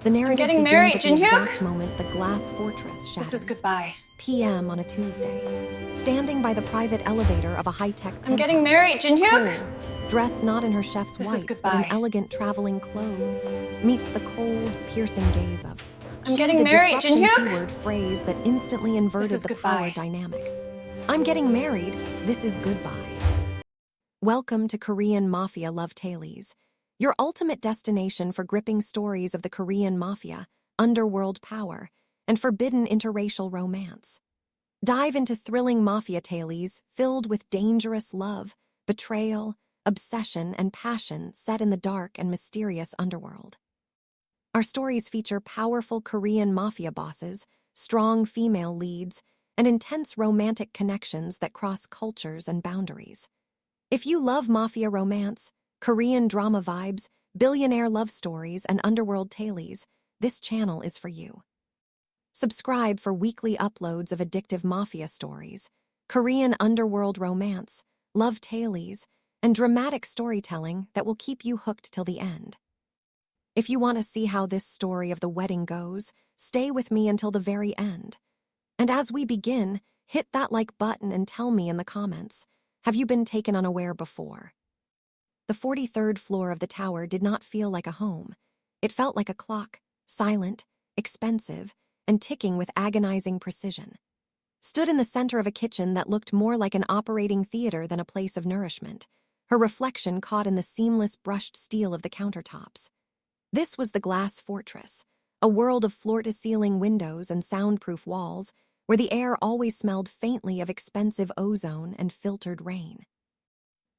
The I'm narrative getting begins married, at the Jinhyuk! exact moment the glass fortress shatters. This is goodbye. PM on a Tuesday. Standing by the private elevator of a high-tech penthouse. I'm getting married, Jinhyuk! Cole, dressed not in her chef's This is whites, but in goodbye. elegant traveling clothes, meets the cold, piercing gaze of I'm she, getting the married, disruption Jinhyuk! keyword phrase that instantly inverted the power goodbye. dynamic. I'm getting married, this is goodbye. Welcome to Korean Mafia Love Tales, your ultimate destination for gripping stories of the Korean Mafia, underworld power, and forbidden interracial romance. Dive into thrilling Mafia tales filled with dangerous love, betrayal, obsession, and passion set in the dark and mysterious underworld. Our stories feature powerful Korean Mafia bosses, strong female leads, and intense romantic connections that cross cultures and boundaries. If you love Mafia romance, Korean drama vibes, billionaire love stories, and underworld tales, this channel is for you. Subscribe for weekly uploads of addictive Mafia stories, Korean underworld romance, love tales, and dramatic storytelling that will keep you hooked till the end. If you want to see how this story of the wedding goes, stay with me until the very end. And as we begin, hit that like button and tell me in the comments, have you been taken unaware before? The 43rd floor of the tower did not feel like a home. It felt like a clock, silent, expensive, and ticking with agonizing precision. Stood in the center of a kitchen that looked more like an operating theater than a place of nourishment, her reflection caught in the seamless brushed steel of the countertops. This was the glass fortress, a world of floor-to-ceiling windows and soundproof walls where the air always smelled faintly of expensive ozone and filtered rain.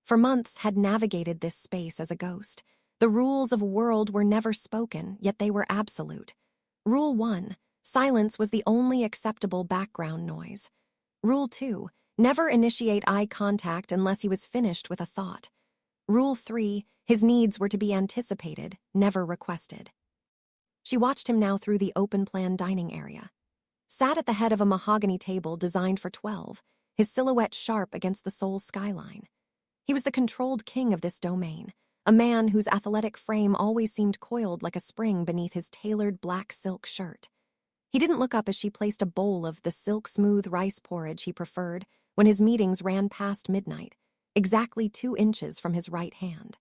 For months had navigated this space as a ghost. The rules of world were never spoken, yet they were absolute. Rule 1, silence was the only acceptable background noise. Rule 2, never initiate eye contact unless he was finished with a thought. Rule 3, his needs were to be anticipated, never requested. She watched him now through the open-plan dining area. Sat at the head of a mahogany table designed for 12, his silhouette sharp against the Seoul skyline. He was the controlled king of this domain, a man whose athletic frame always seemed coiled like a spring beneath his tailored black silk shirt. He didn't look up as she placed a bowl of the silk-smooth rice porridge he preferred when his meetings ran past midnight, exactly 2 inches from his right hand.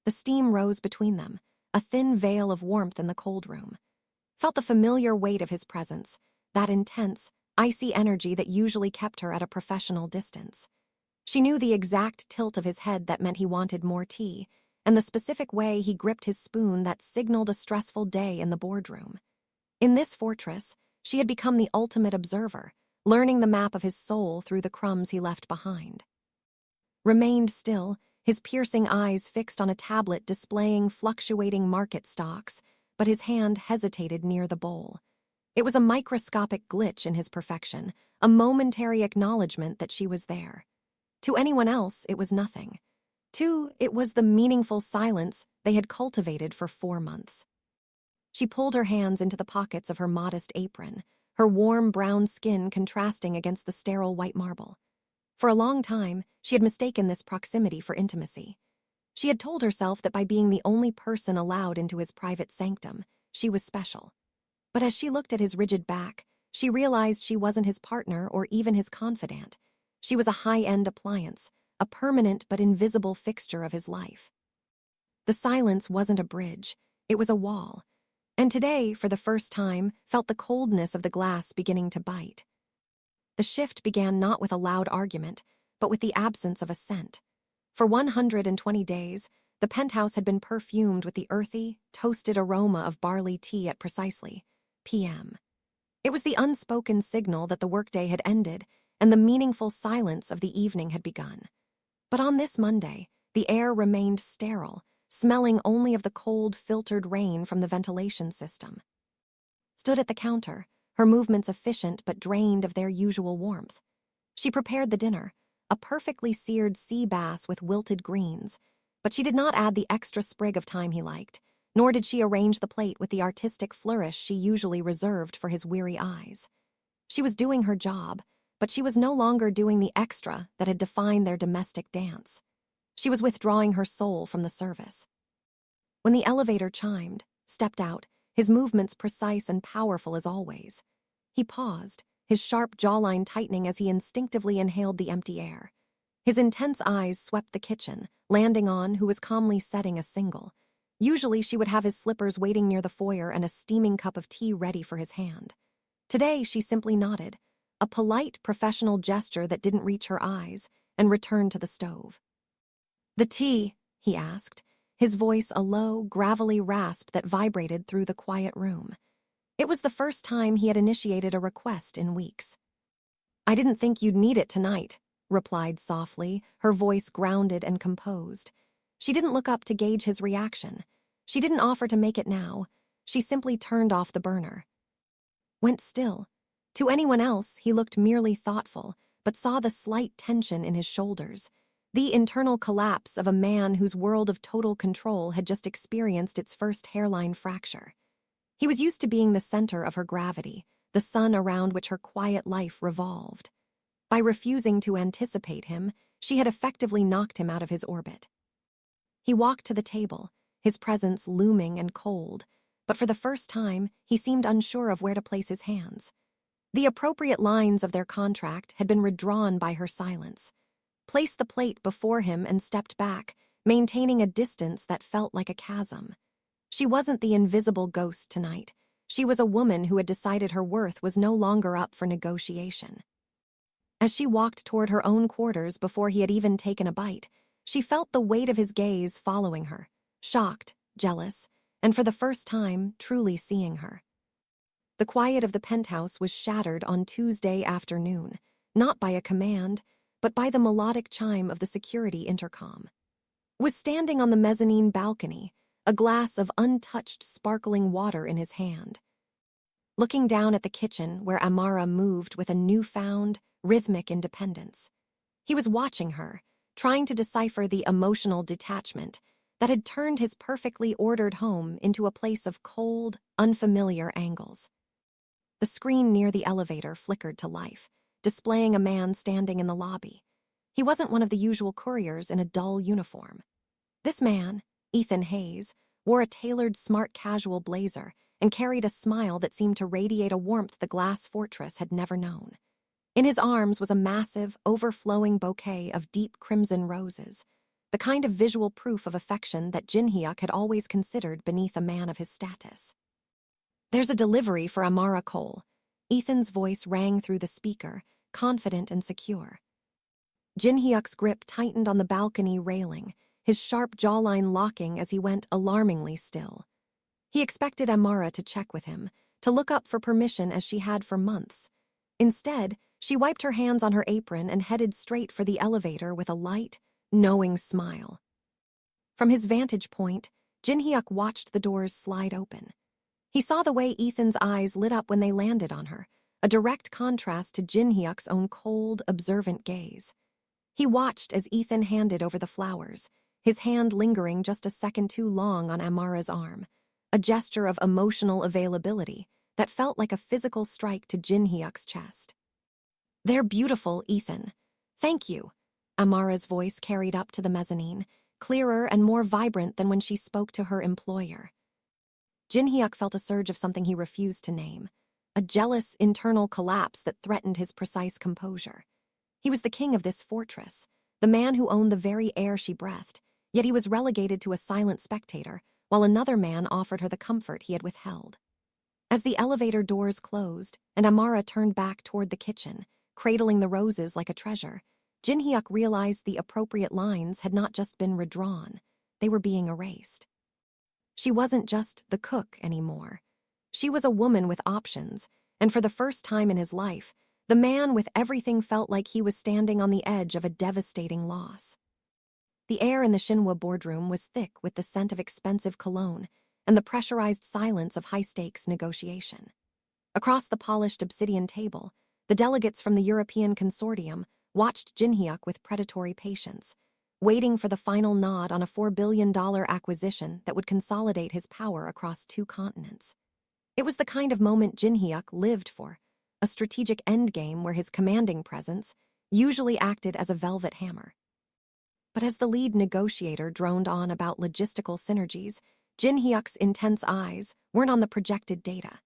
The steam rose between them, a thin veil of warmth in the cold room. Felt the familiar weight of his presence, that intense, icy energy that usually kept her at a professional distance. She knew the exact tilt of his head that meant he wanted more tea, and the specific way he gripped his spoon that signaled a stressful day in the boardroom. In this fortress, she had become the ultimate observer, learning the map of his soul through the crumbs he left behind. Remained still, his piercing eyes fixed on a tablet displaying fluctuating market stocks, but his hand hesitated near the bowl. It was a microscopic glitch in his perfection, a momentary acknowledgement that she was there. To anyone else, it was nothing. It was the meaningful silence they had cultivated for 4 months. She pulled her hands into the pockets of her modest apron, her warm brown skin contrasting against the sterile white marble. For a long time, she had mistaken this proximity for intimacy. She had told herself that by being the only person allowed into his private sanctum, she was special. But as she looked at his rigid back, she realized she wasn't his partner or even his confidant. She was a high-end appliance, a permanent but invisible fixture of his life. The silence wasn't a bridge, it was a wall. And today, for the first time, felt the coldness of the glass beginning to bite. The shift began not with a loud argument, but with the absence of a scent. For 120 days, the penthouse had been perfumed with the earthy, toasted aroma of barley tea at precisely p.m. It was the unspoken signal that the workday had ended and the meaningful silence of the evening had begun. But on this Monday, the air remained sterile, smelling only of the cold, filtered rain from the ventilation system. Stood at the counter, her movements efficient but drained of their usual warmth. She prepared the dinner, a perfectly seared sea bass with wilted greens, but she did not add the extra sprig of thyme he liked, nor did she arrange the plate with the artistic flourish she usually reserved for his weary eyes. She was doing her job, but she was no longer doing the extra that had defined their domestic dance. She was withdrawing her soul from the service. When the elevator chimed, stepped out, his movements precise and powerful as always. He paused, his sharp jawline tightening as he instinctively inhaled the empty air. His intense eyes swept the kitchen, landing on who was calmly setting a single. Usually she would have his slippers waiting near the foyer and a steaming cup of tea ready for his hand. Today she simply nodded, a polite, professional gesture that didn't reach her eyes, and returned to the stove. "The tea?" he asked, his voice a low, gravelly rasp that vibrated through the quiet room. It was the first time he had initiated a request in weeks. "I didn't think you'd need it tonight," replied softly, her voice grounded and composed. She didn't look up to gauge his reaction. She didn't offer to make it now. She simply turned off the burner. Went still. To anyone else, he looked merely thoughtful, but saw the slight tension in his shoulders, the internal collapse of a man whose world of total control had just experienced its first hairline fracture. He was used to being the center of her gravity, the sun around which her quiet life revolved. By refusing to anticipate him, she had effectively knocked him out of his orbit. He walked to the table, his presence looming and cold, but for the first time, he seemed unsure of where to place his hands. The appropriate lines of their contract had been redrawn by her silence. Placed the plate before him and stepped back, maintaining a distance that felt like a chasm. She wasn't the invisible ghost tonight. She was a woman who had decided her worth was no longer up for negotiation. As she walked toward her own quarters before he had even taken a bite, she felt the weight of his gaze following her, shocked, jealous, and for the first time, truly seeing her. The quiet of the penthouse was shattered on Tuesday afternoon, not by a command, but by the melodic chime of the security intercom. Was standing on the mezzanine balcony, a glass of untouched sparkling water in his hand. Looking down at the kitchen where Amara moved with a newfound, rhythmic independence. He was watching her, trying to decipher the emotional detachment that had turned his perfectly ordered home into a place of cold, unfamiliar angles. The screen near the elevator flickered to life, displaying a man standing in the lobby. He wasn't one of the usual couriers in a dull uniform. This man, Ethan Hayes, wore a tailored smart casual blazer and carried a smile that seemed to radiate a warmth the glass fortress had never known. In his arms was a massive, overflowing bouquet of deep crimson roses, the kind of visual proof of affection that Jinhyuk had always considered beneath a man of his status. "There's a delivery for Amara Cole." Ethan's voice rang through the speaker, confident and secure. Jinhyuk's grip tightened on the balcony railing, his sharp jawline locking as he went alarmingly still. He expected Amara to check with him, to look up for permission as she had for months. Instead, she wiped her hands on her apron and headed straight for the elevator with a light, knowing smile. From his vantage point, Jinhyuk watched the doors slide open. He saw the way Ethan's eyes lit up when they landed on her, a direct contrast to Jinhyuk's own cold, observant gaze. He watched as Ethan handed over the flowers, his hand lingering just a second too long on Amara's arm, a gesture of emotional availability that felt like a physical strike to Jinhyuk's chest. "They're beautiful, Ethan. Thank you." Amara's voice carried up to the mezzanine, clearer and more vibrant than when she spoke to her employer. Jinhyuk felt a surge of something he refused to name, a jealous internal collapse that threatened his precise composure. He was the king of this fortress, the man who owned the very air she breathed, yet he was relegated to a silent spectator, while another man offered her the comfort he had withheld. As the elevator doors closed and Amara turned back toward the kitchen, cradling the roses like a treasure, Jinhyuk realized the appropriate lines had not just been redrawn, they were being erased. She wasn't just the cook anymore. She was a woman with options, and for the first time in his life, the man with everything felt like he was standing on the edge of a devastating loss. The air in the Shinhwa boardroom was thick with the scent of expensive cologne and the pressurized silence of high-stakes negotiation. Across the polished obsidian table, the delegates from the European consortium watched Jinhyuk with predatory patience, waiting for the final nod on a $4 billion acquisition that would consolidate his power across 2 continents. It was the kind of moment Jinhyuk lived for, a strategic endgame where his commanding presence usually acted as a velvet hammer. But as the lead negotiator droned on about logistical synergies, Jinhyuk's intense eyes weren't on the projected data.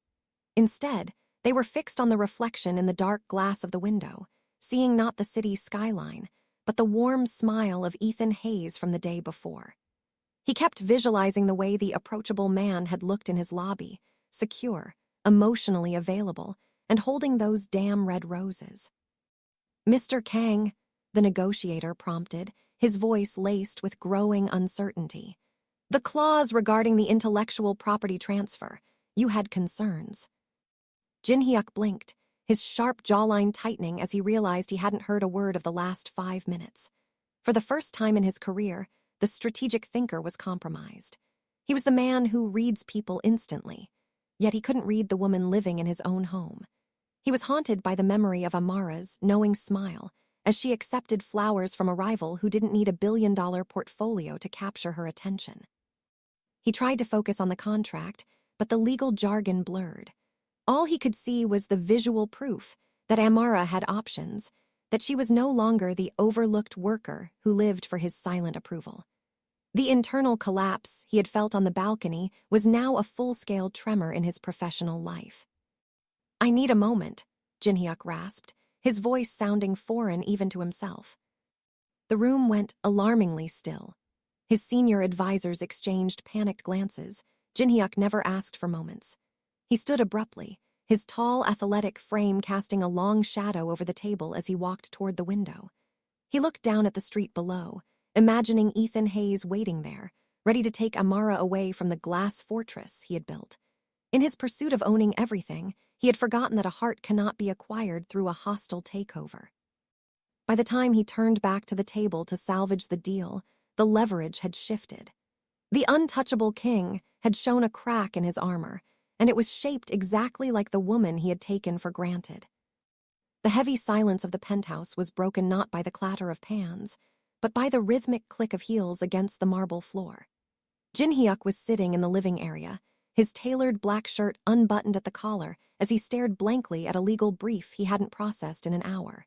Instead, they were fixed on the reflection in the dark glass of the window, seeing not the city's skyline, but the warm smile of Ethan Hayes from the day before. He kept visualizing the way the approachable man had looked in his lobby, secure, emotionally available, and holding those damn red roses. "Mr. Kang," the negotiator prompted, his voice laced with growing uncertainty. "The clause regarding the intellectual property transfer. You had concerns." Jinhyuk blinked, his sharp jawline tightening as he realized he hadn't heard a word of the last 5 minutes. For the first time in his career, the strategic thinker was compromised. He was the man who reads people instantly, yet he couldn't read the woman living in his own home. He was haunted by the memory of Amara's knowing smile as she accepted flowers from a rival who didn't need a billion-dollar portfolio to capture her attention. He tried to focus on the contract, but the legal jargon blurred. All he could see was the visual proof that Amara had options, that she was no longer the overlooked worker who lived for his silent approval. The internal collapse he had felt on the balcony was now a full-scale tremor in his professional life. "I need a moment," Jinhyuk rasped, his voice sounding foreign even to himself. The room went alarmingly still. His senior advisors exchanged panicked glances. Jinhyuk never asked for moments. He stood abruptly, his tall, athletic frame casting a long shadow over the table as he walked toward the window. He looked down at the street below, imagining Ethan Hayes waiting there, ready to take Amara away from the glass fortress he had built. In his pursuit of owning everything, he had forgotten that a heart cannot be acquired through a hostile takeover. By the time he turned back to the table to salvage the deal, the leverage had shifted. The untouchable king had shown a crack in his armor, and it was shaped exactly like the woman he had taken for granted. The heavy silence of the penthouse was broken not by the clatter of pans, but by the rhythmic click of heels against the marble floor. Jinhyuk was sitting in the living area, his tailored black shirt unbuttoned at the collar as he stared blankly at a legal brief he hadn't processed in an hour.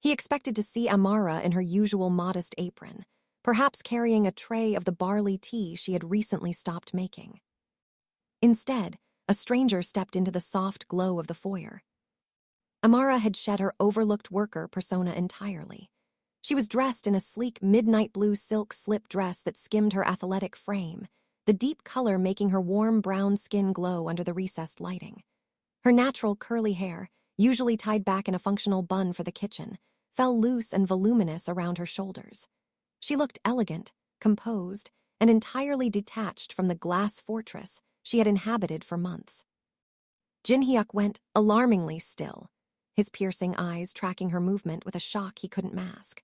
He expected to see Amara in her usual modest apron, perhaps carrying a tray of the barley tea she had recently stopped making. Instead, a stranger stepped into the soft glow of the foyer. Amara had shed her overlooked worker persona entirely. She was dressed in a sleek midnight blue silk slip dress that skimmed her athletic frame, the deep color making her warm brown skin glow under the recessed lighting. Her natural curly hair, usually tied back in a functional bun for the kitchen, fell loose and voluminous around her shoulders. She looked elegant, composed, and entirely detached from the glass fortress she had inhabited for months. Jinhyuk went alarmingly still, his piercing eyes tracking her movement with a shock he couldn't mask.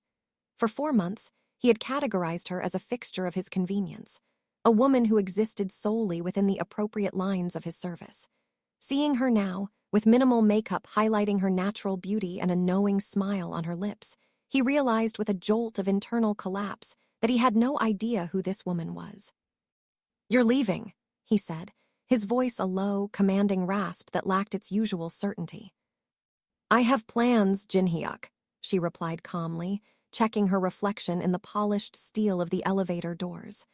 For 4 months, he had categorized her as a fixture of his convenience, a woman who existed solely within the appropriate lines of his service. Seeing her now, with minimal makeup highlighting her natural beauty and a knowing smile on her lips, he realized with a jolt of internal collapse that he had no idea who this woman was. "You're leaving," he said, his voice a low, commanding rasp that lacked its usual certainty. "I have plans, Jinhyuk," she replied calmly, checking her reflection in the polished steel of the elevator doors.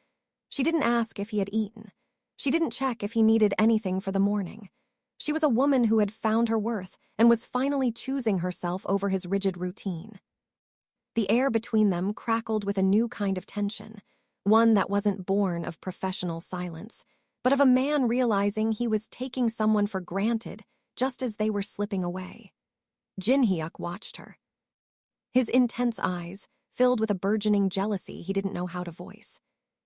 She didn't ask if he had eaten. She didn't check if he needed anything for the morning. She was a woman who had found her worth and was finally choosing herself over his rigid routine. The air between them crackled with a new kind of tension, one that wasn't born of professional silence, but of a man realizing he was taking someone for granted just as they were slipping away. Jinhyuk watched her. His intense eyes, filled with a burgeoning jealousy he didn't know how to voice.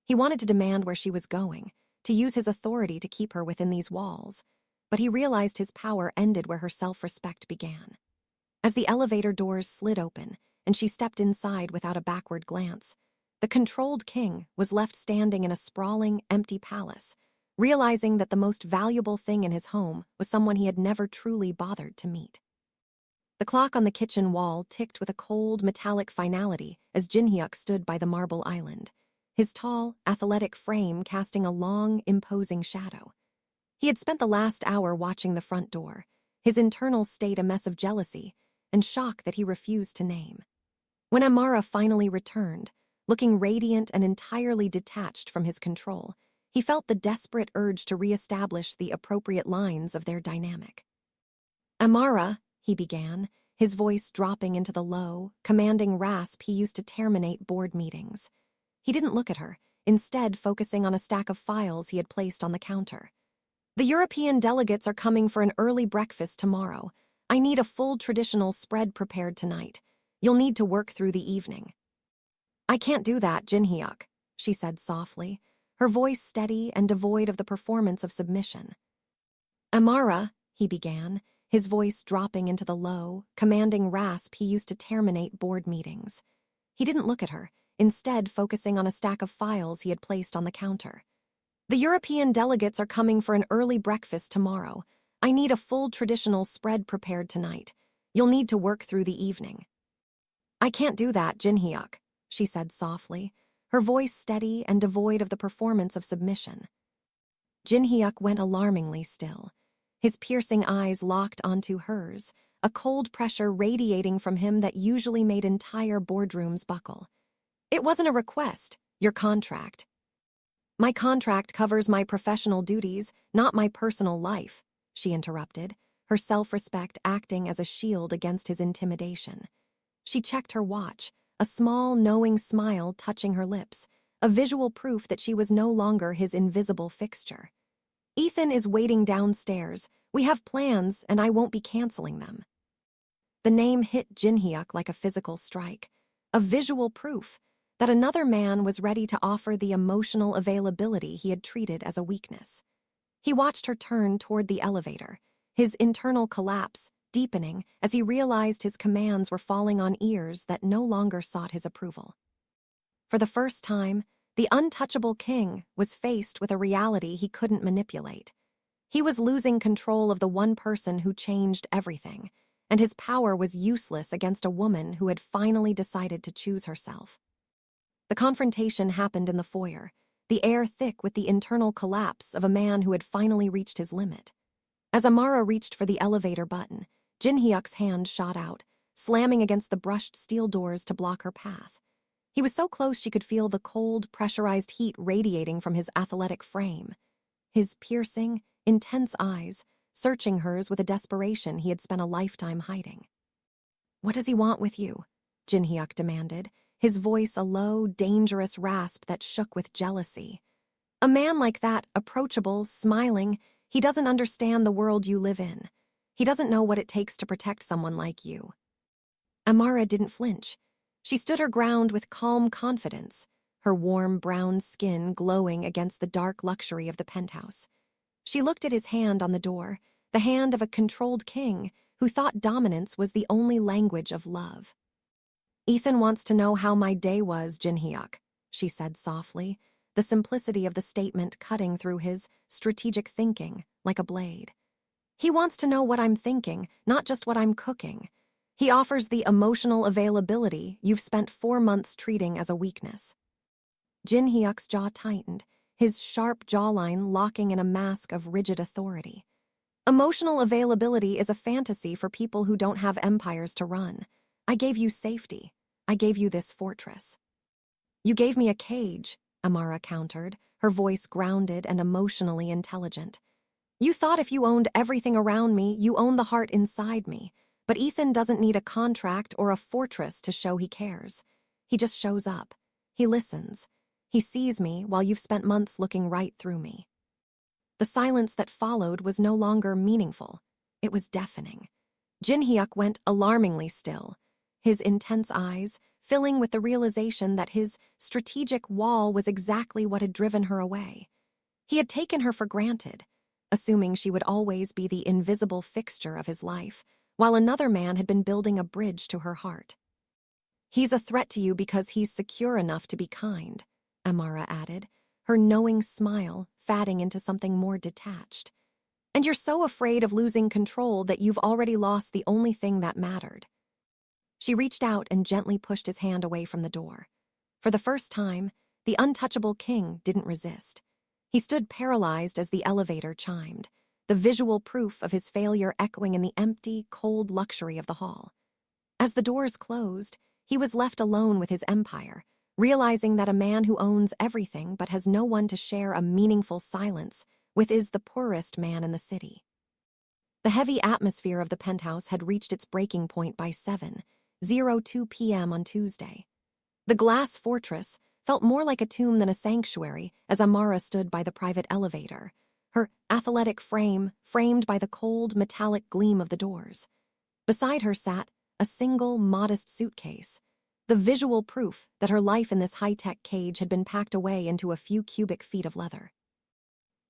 He wanted to demand where she was going, to use his authority to keep her within these walls, but he realized his power ended where her self-respect began. As the elevator doors slid open and she stepped inside without a backward glance, the controlled king was left standing in a sprawling, empty palace, realizing that the most valuable thing in his home was someone he had never truly bothered to meet. The clock on the kitchen wall ticked with a cold, metallic finality as Jinhyuk stood by the marble island, his tall, athletic frame casting a long, imposing shadow. He had spent the last hour watching the front door, his internal state a mess of jealousy and shock that he refused to name. When Amara finally returned, looking radiant and entirely detached from his control, He felt the desperate urge to reestablish the appropriate lines of their dynamic. "Amara," he began, his voice dropping into the low, commanding rasp he used to terminate board meetings. He didn't look at her, instead focusing on a stack of files he had placed on the counter. "The European delegates are coming for an early breakfast tomorrow. I need a full traditional spread prepared tonight. You'll need to work through the evening." "I can't do that, Jinhyuk," she said softly, her voice steady and devoid of the performance of submission. "Amara," he began, his voice dropping into the low, commanding rasp he used to terminate board meetings. He didn't look at her, instead focusing on a stack of files he had placed on the counter. "The European delegates are coming for an early breakfast tomorrow. I need a full traditional spread prepared tonight. You'll need to work through the evening." "I can't do that, Jinhyuk," she said softly, her voice steady and devoid of the performance of submission. Jinhyuk went alarmingly still, his piercing eyes locked onto hers, a cold pressure radiating from him that usually made entire boardrooms buckle. "It wasn't a request, your contract." "My contract covers my professional duties, not my personal life," she interrupted, her self-respect acting as a shield against his intimidation. She checked her watch, a small, knowing smile touching her lips, a visual proof that she was no longer his invisible fixture. "Ethan is waiting downstairs. We have plans, and I won't be canceling them." The name hit Jinhyuk like a physical strike, a visual proof that another man was ready to offer the emotional availability he had treated as a weakness. He watched her turn toward the elevator, his internal collapse deepening as he realized his commands were falling on ears that no longer sought his approval. For the first time, the untouchable king was faced with a reality he couldn't manipulate. He was losing control of the one person who changed everything, and his power was useless against a woman who had finally decided to choose herself. The confrontation happened in the foyer, the air thick with the internal collapse of a man who had finally reached his limit. As Amara reached for the elevator button, Jinhyuk's hand shot out, slamming against the brushed steel doors to block her path. He was so close she could feel the cold, pressurized heat radiating from his athletic frame. His piercing, intense eyes, searching hers with a desperation he had spent a lifetime hiding. "What does he want with you?" Jinhyuk demanded, his voice a low, dangerous rasp that shook with jealousy. "A man like that, approachable, smiling, he doesn't understand the world you live in. He doesn't know what it takes to protect someone like you." Amara didn't flinch. She stood her ground with calm confidence, her warm brown skin glowing against the dark luxury of the penthouse. She looked at his hand on the door, the hand of a controlled king who thought dominance was the only language of love. "Ethan wants to know how my day was, Jinhyuk," she said softly, the simplicity of the statement cutting through his strategic thinking like a blade. "He wants to know what I'm thinking, not just what I'm cooking. He offers the emotional availability you've spent 4 months treating as a weakness." Jinhyuk's jaw tightened, his sharp jawline locking in a mask of rigid authority. "Emotional availability is a fantasy for people who don't have empires to run. I gave you safety. I gave you this fortress." "You gave me a cage," Amara countered, her voice grounded and emotionally intelligent. "You thought if you owned everything around me, you owned the heart inside me. But Ethan doesn't need a contract or a fortress to show he cares. He just shows up. He listens. He sees me while you've spent months looking right through me." The silence that followed was no longer meaningful. It was deafening. Jinhyuk went alarmingly still, his intense eyes filling with the realization that his strategic wall was exactly what had driven her away. He had taken her for granted, assuming she would always be the invisible fixture of his life, while another man had been building a bridge to her heart. "He's a threat to you because he's secure enough to be kind," Amara added, her knowing smile fatting into something more detached. "And you're so afraid of losing control that you've already lost the only thing that mattered." She reached out and gently pushed his hand away from the door. For the first time, the untouchable king didn't resist. He stood paralyzed as the elevator chimed, the visual proof of his failure echoing in the empty, cold luxury of the hall. As the doors closed, he was left alone with his empire, realizing that a man who owns everything but has no one to share a meaningful silence with is the poorest man in the city. The heavy atmosphere of the penthouse had reached its breaking point by 7:02 p.m. on Tuesday. The glass fortress felt more like a tomb than a sanctuary as Amara stood by the private elevator, her athletic frame framed by the cold, metallic gleam of the doors. Beside her sat a single, modest suitcase, the visual proof that her life in this high-tech cage had been packed away into a few cubic feet of leather.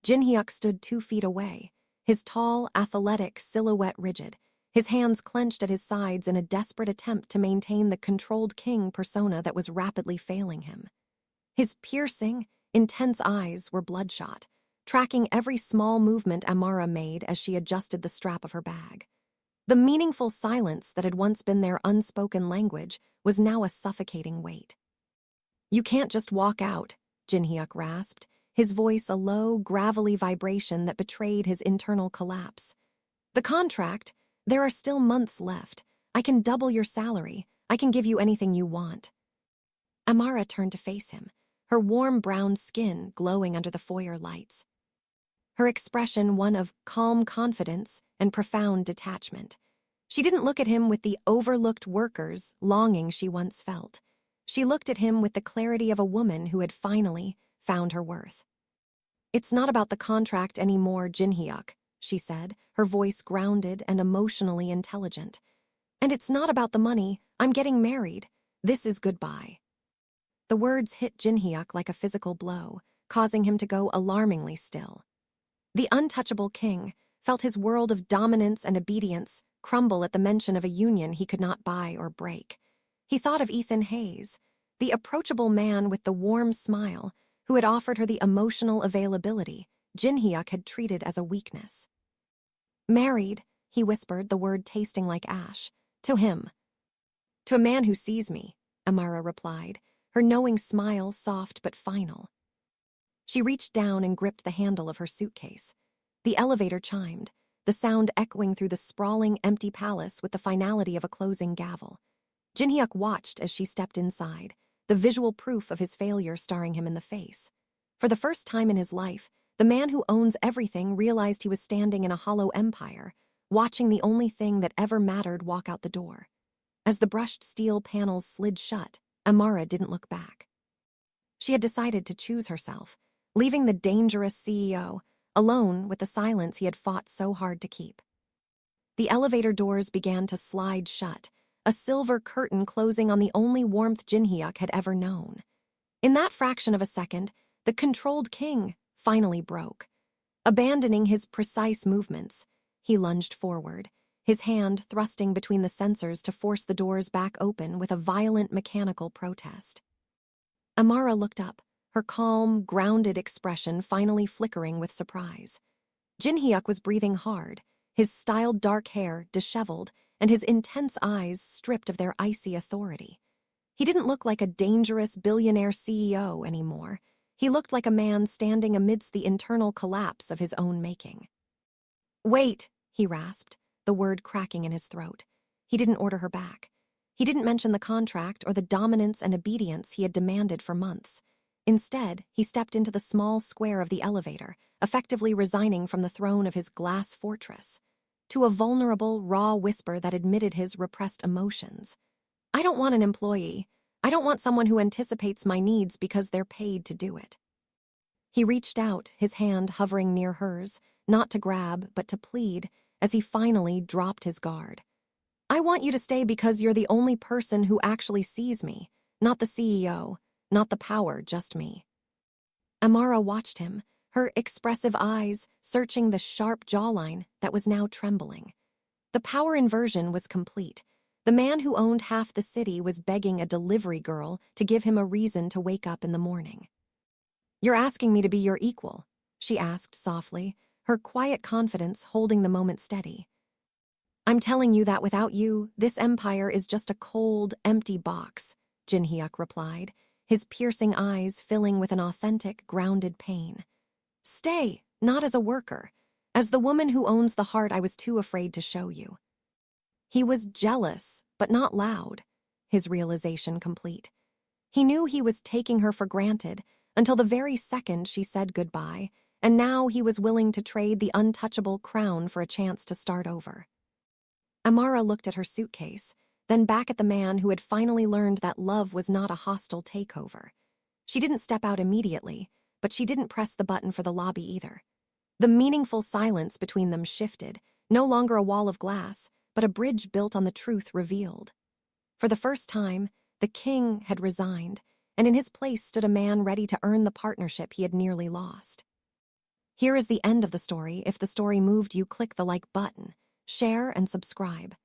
Jinhyuk stood 2 feet away, his tall, athletic silhouette rigid, his hands clenched at his sides in a desperate attempt to maintain the controlled king persona that was rapidly failing him. His piercing, intense eyes were bloodshot, tracking every small movement Amara made as she adjusted the strap of her bag. The meaningful silence that had once been their unspoken language was now a suffocating weight. "You can't just walk out," Jinhyuk rasped, his voice a low, gravelly vibration that betrayed his internal collapse. "The contract, there are still months left. I can double your salary. I can give you anything you want." Amara turned to face him, her warm brown skin glowing under the foyer lights. Her expression one of calm confidence and profound detachment. She didn't look at him with the overlooked worker's longing she once felt. She looked at him with the clarity of a woman who had finally found her worth. "It's not about the contract anymore, Jinhyuk," she said, her voice grounded and emotionally intelligent. "And it's not about the money. I'm getting married. This is goodbye." The words hit Jinhyuk like a physical blow, causing him to go alarmingly still. The untouchable king felt his world of dominance and obedience crumble at the mention of a union he could not buy or break. He thought of Ethan Hayes, the approachable man with the warm smile who had offered her the emotional availability Jinhyuk had treated as a weakness. "Married," he whispered, the word tasting like ash. "To him." "To a man who sees me," Amara replied, her knowing smile soft but final. She reached down and gripped the handle of her suitcase. The elevator chimed, the sound echoing through the sprawling, empty palace with the finality of a closing gavel. Jinhyuk watched as she stepped inside, the visual proof of his failure staring him in the face. For the first time in his life, the man who owns everything realized he was standing in a hollow empire, watching the only thing that ever mattered walk out the door. As the brushed steel panels slid shut, Amara didn't look back. She had decided to choose herself, leaving the dangerous CEO alone with the silence he had fought so hard to keep. The elevator doors began to slide shut, a silver curtain closing on the only warmth Jinhyuk had ever known. In that fraction of a second, the controlled king finally broke. Abandoning his precise movements, he lunged forward, his hand thrusting between the sensors to force the doors back open with a violent mechanical protest. Amara looked up, her calm, grounded expression finally flickering with surprise. Jinhyuk was breathing hard, his styled dark hair disheveled and his intense eyes stripped of their icy authority. He didn't look like a dangerous billionaire CEO anymore. He looked like a man standing amidst the internal collapse of his own making. "Wait," he rasped, the word cracking in his throat. He didn't order her back. He didn't mention the contract or the dominance and obedience he had demanded for months. Instead, he stepped into the small square of the elevator, effectively resigning from the throne of his glass fortress, to a vulnerable, raw whisper that admitted his repressed emotions. "I don't want an employee. I don't want someone who anticipates my needs because they're paid to do it." He reached out, his hand hovering near hers, not to grab, but to plead, as he finally dropped his guard. "I want you to stay because you're the only person who actually sees me, not the CEO, not the power, just me." Amara watched him, her expressive eyes searching the sharp jawline that was now trembling. The power inversion was complete. The man who owned half the city was begging a delivery girl to give him a reason to wake up in the morning. "You're asking me to be your equal?" she asked softly, her quiet confidence holding the moment steady. "I'm telling you that without you, this empire is just a cold, empty box," Jinhyuk replied, his piercing eyes filling with an authentic, grounded pain. "Stay, not as a worker, as the woman who owns the heart I was too afraid to show you." He was jealous, but not loud, his realization complete. He knew he was taking her for granted until the very second she said goodbye, and now he was willing to trade the untouchable crown for a chance to start over. Amara looked at her suitcase, then back at the man who had finally learned that love was not a hostile takeover. She didn't step out immediately, but she didn't press the button for the lobby either. The meaningful silence between them shifted, no longer a wall of glass, but a bridge built on the truth revealed. For the first time, the king had resigned, and in his place stood a man ready to earn the partnership he had nearly lost. Here is the end of the story. If the story moved you, click the like button, share, and subscribe.